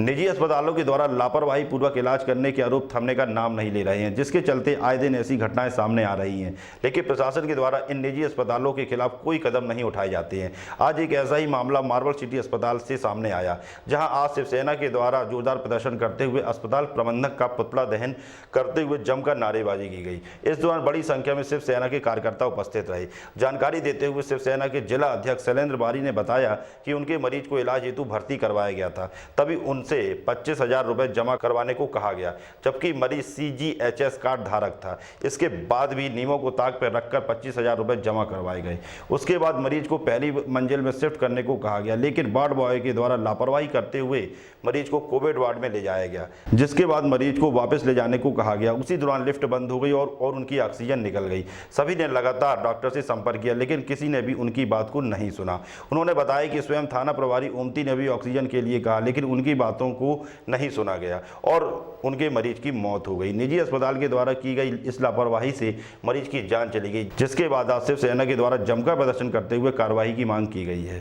निजी अस्पतालों के द्वारा लापरवाही पूर्वक इलाज करने के आरोप थमने का नाम नहीं ले रहे हैं, जिसके चलते आए दिन ऐसी घटनाएं सामने आ रही हैं। लेकिन प्रशासन के द्वारा इन निजी अस्पतालों के खिलाफ कोई कदम नहीं उठाए जाते हैं। आज एक ऐसा ही मामला मार्बल सिटी अस्पताल से सामने आया, जहां आज शिवसेना के द्वारा जोरदार प्रदर्शन करते हुए अस्पताल प्रबंधक का पुतला दहन करते हुए जमकर नारेबाजी की गई। इस दौरान बड़ी संख्या में शिवसेना के कार्यकर्ता उपस्थित रहे। जानकारी देते हुए शिवसेना के जिला अध्यक्ष शैलेंद्र बारी ने बताया कि उनके मरीज को इलाज हेतु भर्ती करवाया गया था, तभी उनसे 25,000 रुपए जमा करवाने को कहा गया, जबकि मरीज CGHS कार्ड धारक था। इसके बाद भी नियमों को ताक पर रखकर 25,000 रुपए जमा करवाए गए। उसके बाद मरीज को पहली मंजिल में शिफ्ट करने को कहा गया, लेकिन वार्ड बॉय के द्वारा लापरवाही करते हुए मरीज को कोविड वार्ड में ले जाया गया, जिसके बाद मरीज को वापस ले जाने को कहा गया। उसी दौरान लिफ्ट बंद हो गई और उनकी ऑक्सीजन निकल गई। सभी ने लगातार डॉक्टर से संपर्क किया, लेकिन किसी ने भी उनकी बात को नहीं सुना। उन्होंने बताया कि स्वयं थाना प्रभारी ओमती ने भी ऑक्सीजन के लिए कहा, लेकिन उनकी बातों को नहीं सुना गया और उनके मरीज की मौत हो गई। निजी अस्पताल के द्वारा की गई इस लापरवाही से मरीज की जान चली गई, जिसके बाद आज शिवसेना के द्वारा जमकर प्रदर्शन करते हुए कार्रवाई की मांग की गई है।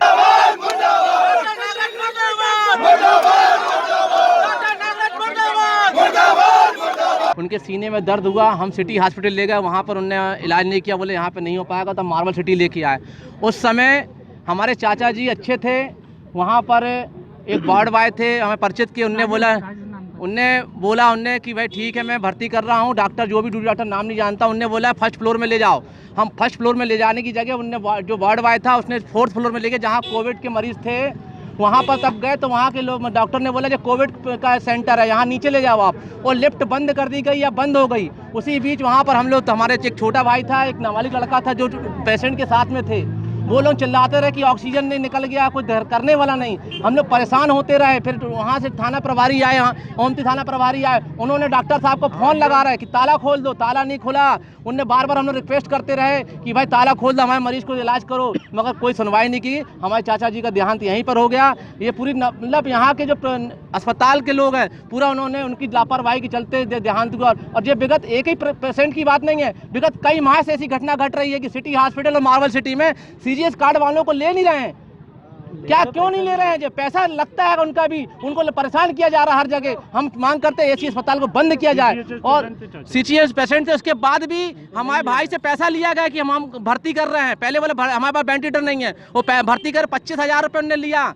उनके सीने में दर्द हुआ, हम सिटी हॉस्पिटल ले गए, वहाँ पर उनने इलाज नहीं किया, बोले यहाँ पे नहीं हो पाएगा, तो मार्बल सिटी लेके आए। उस समय हमारे चाचा जी अच्छे थे, वहाँ पर एक वार्ड बॉय थे, हमें परिचित किए। उनने बोला कि भाई ठीक है, मैं भर्ती कर रहा हूँ। डॉक्टर जो भी ड्यूटी डॉक्टर नाम नहीं जानता, उनने बोला फर्स्ट फ्लोर में ले जाओ। हम फर्स्ट फ्लोर में ले जाने की जगह उनने जो वार्ड बॉय था उसने 4th फ्लोर में ले गए, जहाँ कोविड के मरीज थे। वहाँ पर तब गए तो वहाँ के लोग, डॉक्टर ने बोला जो कोविड का सेंटर है, यहाँ नीचे ले जाओ आप। और लिफ्ट बंद कर दी गई या बंद हो गई। उसी बीच वहाँ पर हम लोग, तो हमारे एक छोटा भाई था, एक नाबालिग लड़का था जो पेशेंट के साथ में थे, वो लोग चिल्लाते रहे कि ऑक्सीजन नहीं निकल गया, कोई करने वाला नहीं। हम लोग परेशान होते रहे। फिर वहाँ से थाना प्रभारी आए, ओमती थाना प्रभारी आए, उन्होंने डॉक्टर साहब को फ़ोन लगा रहे कि ताला खोल दो, ताला नहीं खुला। उनने बार बार हम लोग रिक्वेस्ट करते रहे कि भाई ताला खोल दो, हमारे मरीज को इलाज करो, मगर कोई सुनवाई नहीं की। हमारे चाचा जी का देहांत यहीं पर हो गया। ये पूरी मतलब यहाँ के जो अस्पताल के लोग हैं, पूरा उन्होंने उनकी लापरवाही के चलते देहांत हुआ। और ये विगत एक ही पेशेंट की बात नहीं है, विगत कई माह से ऐसी घटना घट रही है कि सिटी हॉस्पिटल और मार्बल सिटी में CGS कार्ड वालों को ले नहीं रहे हैं। क्या क्यों नहीं ले रहे हैं? जो पैसा लगता है उनका भी, उनको परेशान किया जा रहा है हर जगह। हम मांग करते हैं ऐसी अस्पताल को बंद किया जाए। और CGS पेशेंट थे, उसके बाद भी हमारे भाई से पैसा लिया गया कि हम भर्ती कर रहे हैं। पहले बोले हमारे पास वेंटिलेटर नहीं है, वो भर्ती कर 25,000 रुपये उन्होंने लिया।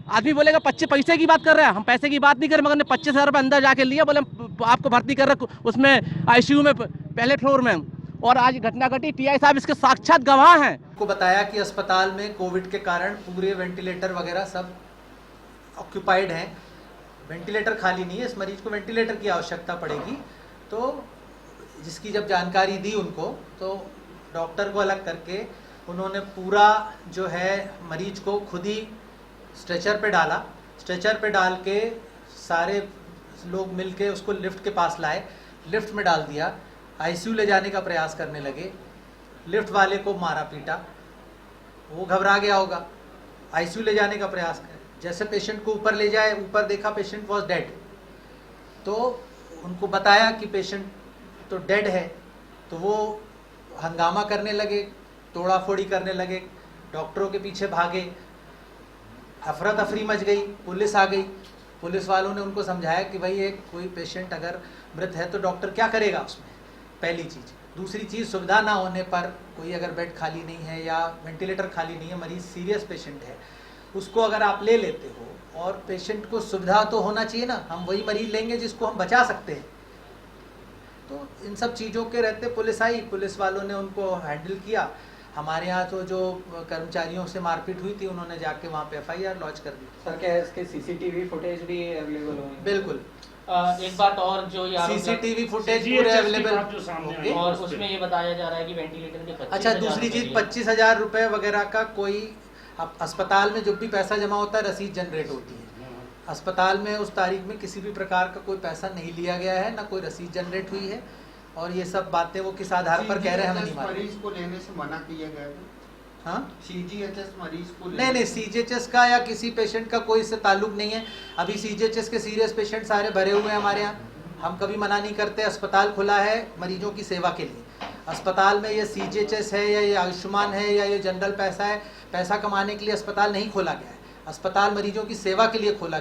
आदमी बोलेगा पैसे की बात कर रहे हैं, हम पैसे की बात नहीं कर रहे, मगर 25,000 रुपये अंदर जाके लिया, बोले आपको भर्ती कर रहे उसमें ICU में पहले फ्लोर में। और आज घटना घटी, PI साहब इसके साक्षात गवाह हैं। को बताया कि अस्पताल में कोविड के कारण पूरे वेंटिलेटर वगैरह सब ऑक्यूपाइड हैं, वेंटिलेटर खाली नहीं है, इस मरीज को वेंटिलेटर की आवश्यकता पड़ेगी। तो जिसकी जब जानकारी दी उनको, तो डॉक्टर को अलग करके उन्होंने पूरा जो है मरीज को खुद ही स्ट्रेचर पे डाला। स्ट्रेचर पे डाल के सारे लोग मिलके उसको लिफ्ट के पास लाए, लिफ्ट में डाल दिया। ICU ले जाने का प्रयास करने लगे, लिफ्ट वाले को मारा पीटा, वो घबरा गया होगा। ICU ले जाने का प्रयास कर, जैसे पेशेंट को ऊपर ले जाए, ऊपर देखा पेशेंट वॉज डेड, तो उनको बताया कि पेशेंट तो डेड है। तो वो हंगामा करने लगे, तोड़ा फोड़ी करने लगे, डॉक्टरों के पीछे भागे, अफरा तफरी मच गई, पुलिस आ गई। पुलिस वालों ने उनको समझाया कि भाई एक कोई पेशेंट अगर मृत है तो डॉक्टर क्या करेगा उसमें, पहली चीज़। दूसरी चीज़, सुविधा ना होने पर कोई अगर बेड खाली नहीं है या वेंटिलेटर खाली नहीं है, मरीज सीरियस पेशेंट है, उसको अगर आप ले लेते हो, और पेशेंट को सुविधा तो होना चाहिए ना, हम वही मरीज लेंगे जिसको हम बचा सकते हैं। तो इन सब चीज़ों के रहते पुलिस आई, पुलिस वालों ने उनको हैंडल किया। हमारे यहाँ तो जो कर्मचारियों से मारपीट हुई थी, उन्होंने जाके वहाँ पे FIR लॉन्च कर दी। सर, क्या इसके CCTV फुटेज भी अवेलेबल होंगे? बिल्कुल। एक बात और, जो CCTV फुटेज पूरे अवेलेबल, और उसमें ये बताया जा रहा है कि वेंटिलेटर के 25,000। अच्छा, दूसरी चीज 25,000 रुपए वगैरह का कोई अस्पताल में जब भी पैसा जमा होता है रसीद जनरेट होती है। अस्पताल में उस तारीख में किसी भी प्रकार का कोई पैसा नहीं लिया गया है, ना कोई रसीद जनरेट हुई है। और ये सब बातें वो किस आधार पर कह रहे हैं हमें नहीं मालूम। मरीज को लेने से मना किया गया है। हाँ, CGHS मरीज को नहीं, CGHS का या किसी पेशेंट का कोई इससे ताल्लुक नहीं है। अभी CGHS के सीरियस पेशेंट सारे भरे हुए हैं हमारे यहाँ। हम कभी मना नहीं करते, अस्पताल खुला है मरीजों की सेवा के लिए। अस्पताल में ये CGHS है या ये आयुष्मान है या ये जनरल पैसा है, पैसा कमाने के लिए अस्पताल नहीं खोला गया है। अस्पताल मरीजों की सेवा के लिए खोला गया है।